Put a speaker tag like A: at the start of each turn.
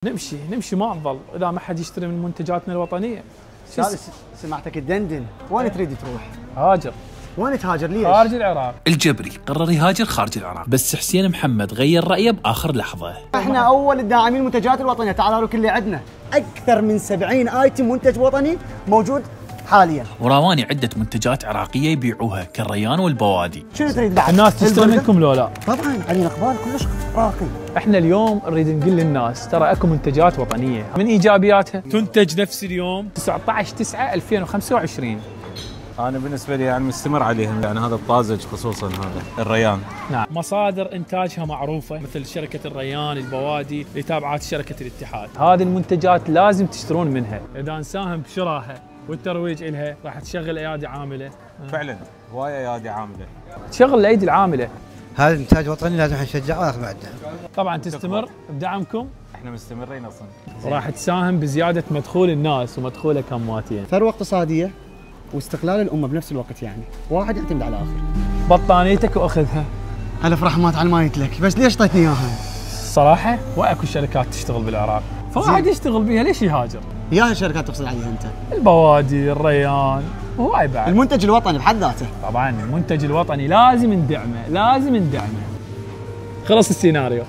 A: نمشي ما نظل اذا ما حد يشتري من منتجاتنا الوطنيه.
B: سمعتك تدندن، وين تريد تروح؟
A: هاجر.
B: وين تهاجر ليش؟
A: خارج العراق.
C: الجبري قرر يهاجر خارج العراق، بس حسين محمد غير رأيه بآخر لحظة.
B: احنا اول الداعمين المنتجات الوطنيه، تعالوا كل اللي عندنا اكثر من 70 ايتم منتج وطني موجود حاليا،
C: وراواني عدة منتجات عراقية يبيعوها كالريان والبوادي.
B: شنو تريد بعد؟
A: الناس تشتري منكم لو لا؟
B: طبعا علينا اقبال كلش راقي.
A: احنا اليوم نريد نقول للناس ترى اكو منتجات وطنيه، من ايجابياتها تنتج نفس اليوم 19/9/2025.
D: أنا بالنسبة لي يعني مستمر عليهم، يعني هذا الطازج خصوصا هذا الريان.
A: نعم، مصادر إنتاجها معروفة مثل شركة الريان، البوادي اللي تابعات شركة الاتحاد. هذه المنتجات لازم تشترون منها، إذا نساهم بشرائها والترويج إلها راح تشغل أيادي عاملة.
D: فعلا هواية أيادي عاملة،
A: تشغل الأيدي العاملة.
E: هذا إنتاج وطني لازم نشجعه وناخذ بعده.
A: طبعا تستمر بدعمكم،
D: احنا مستمرين أصلا،
A: وراح تساهم بزيادة مدخول الناس ومدخوله كمواتين.
B: ثروة اقتصادية واستقلال الأمة بنفس الوقت، يعني واحد يعتمد على الآخر.
A: بطانيتك وأخذها.
B: ألف رحمات على المايت لك، بس ليش طيتني إياها؟
A: صراحة واكو شركات تشتغل بالعراق، فواحد يشتغل بيها ليش يهاجر؟
B: يا الشركات تقصد عليها أنت؟
A: البوادي، الريان، وهاي بعد.
B: المنتج الوطني بحد ذاته.
A: طبعا المنتج الوطني لازم ندعمه، لازم ندعمه. خلص السيناريو.